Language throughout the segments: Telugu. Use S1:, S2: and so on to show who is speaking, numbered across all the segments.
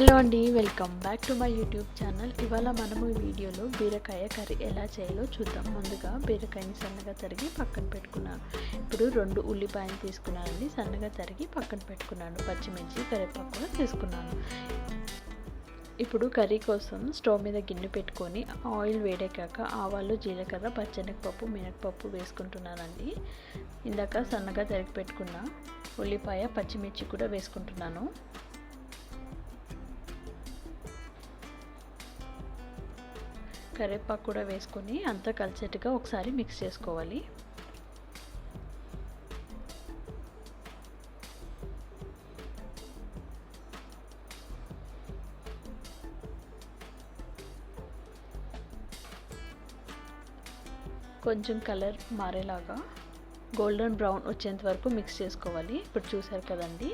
S1: హలో అండి, welcome back to my YouTube channel. ఇవాళ మనము ఈ వీడియోలో బీరకాయ కర్రీ ఎలా చేయాలో చూద్దాం. ముందుగా బీరకాయని సన్నగా తరిగి పక్కన పెట్టుకున్నాను. ఇప్పుడు 2 ఉల్లిపాయలు తీసుకున్నానండి, సన్నగా తరిగి పక్కన పెట్టుకున్నాను. పచ్చిమిర్చి, కరివేపాకు కూడా తీసుకున్నాను. ఇప్పుడు కర్రీ కోసం స్టవ్ మీద గిన్నె పెట్టుకొని ఆయిల్ వేడెక్కాక ఆవాలు, జీలకర్ర, పచ్చెనగపప్పు, మినపప్పు వేసుకుంటున్నానండి. ఇందాక సన్నగా తరిగి పెట్టుకున్న ఉల్లిపాయ, పచ్చిమిర్చి కూడా వేసుకుంటున్నాను. కరివేపాకు కూడా వేసుకొని అంతా కలిసేట్టుగా ఒకసారి మిక్స్ చేసుకోవాలి. కొంచెం కలర్ మారేలాగా గోల్డెన్ బ్రౌన్ వచ్చేంత వరకు మిక్స్ చేసుకోవాలి. ఇప్పుడు చూసారు కదండి,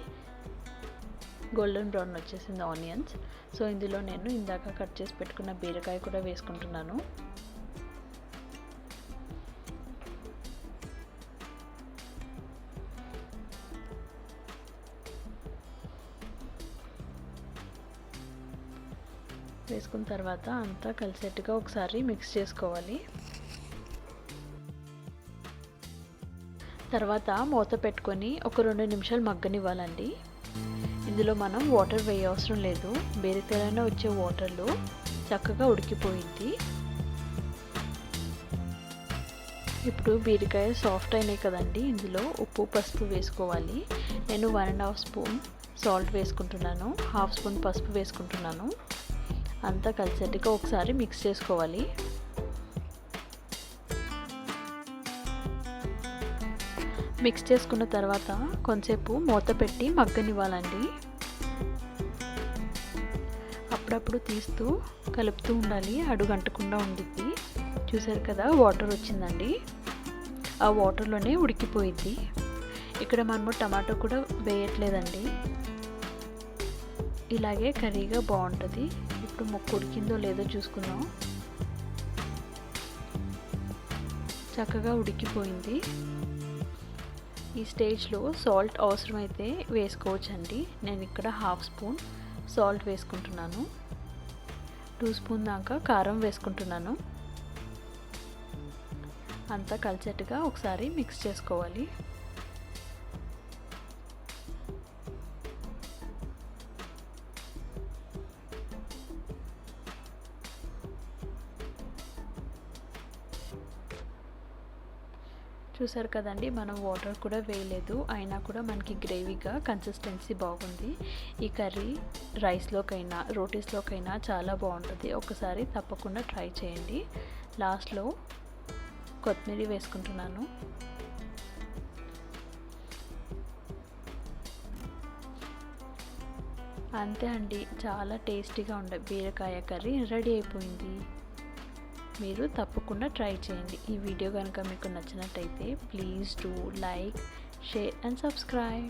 S1: గోల్డెన్ బ్రౌన్ వచ్చేసింది ఆనియన్స్. సో ఇందులో నేను ఇందాక కట్ చేసి పెట్టుకున్న బీరకాయ కూడా వేసుకుంటున్నాను. వేసుకున్న తర్వాత అంతా కలిసేట్టుగా ఒకసారి మిక్స్ చేసుకోవాలి. తర్వాత మూత పెట్టుకొని ఒక 2 నిమిషాలు మగ్గనివ్వాలండి. ఇందులో మనం వాటర్ వేయ అవసరం లేదు, బీరకాయలోనే వచ్చే వాటర్లో చక్కగా ఉడికిపోయింది. ఇప్పుడు బీరకాయ సాఫ్ట్ అయినాయి కదండి, ఇందులో ఉప్పు, పసుపు వేసుకోవాలి. నేను 1.5 స్పూన్ సాల్ట్ వేసుకుంటున్నాను, 1/2 స్పూన్ పసుపు వేసుకుంటున్నాను. అంతా కలిసేట్టుగా ఒకసారి మిక్స్ చేసుకోవాలి. మిక్స్ చేసుకున్న తర్వాత కొంచెంసేపు మూత పెట్టి మగ్గనివ్వాలండి. అప్పుడప్పుడు తీస్తూ కలుపుతూ ఉండాలి, అడుగంటకుండా ఉండిద్ది. చూసారు కదా, వాటర్ వచ్చిందండి, ఆ వాటర్లోనే ఉడికిపోయిద్ది. ఇక్కడ మనము టమాటో కూడా వేయట్లేదండి, ఇలాగే కర్రీగా బాగుంటుంది. ఇప్పుడు ముక్క ఉడికిందో లేదో చూసుకుందాం. చక్కగా ఉడికిపోయింది. ఈ స్టేజ్లో సాల్ట్ అవసరమైతే వేసుకోవచ్చండి. నేను ఇక్కడ 1/2 స్పూన్ సాల్ట్ వేసుకుంటున్నాను, 2 స్పూన్ దాకా కారం వేసుకుంటున్నాను. అంతా కలిసేట్టుగా ఒకసారి మిక్స్ చేసుకోవాలి. చూసారు కదండి, మనం వాటర్ కూడా వేయలేదు, అయినా కూడా మనకి గ్రేవీగా కన్సిస్టెన్సీ బాగుంది. ఈ కర్రీ రైస్లోకైనా రోటీస్లోకైనా చాలా బాగుంటుంది. ఒకసారి తప్పకుండా ట్రై చేయండి. లాస్ట్లో కొత్తిమీర వేసుకుంటున్నాను. అంతే అండి, చాలా టేస్టీగా ఉండే బీరకాయ కర్రీ రెడీ అయిపోయింది. మీరు తప్పకుండా ట్రై చేయండి. ఈ వీడియో కనుక మీకు నచ్చినట్టయితే please do like, share and subscribe.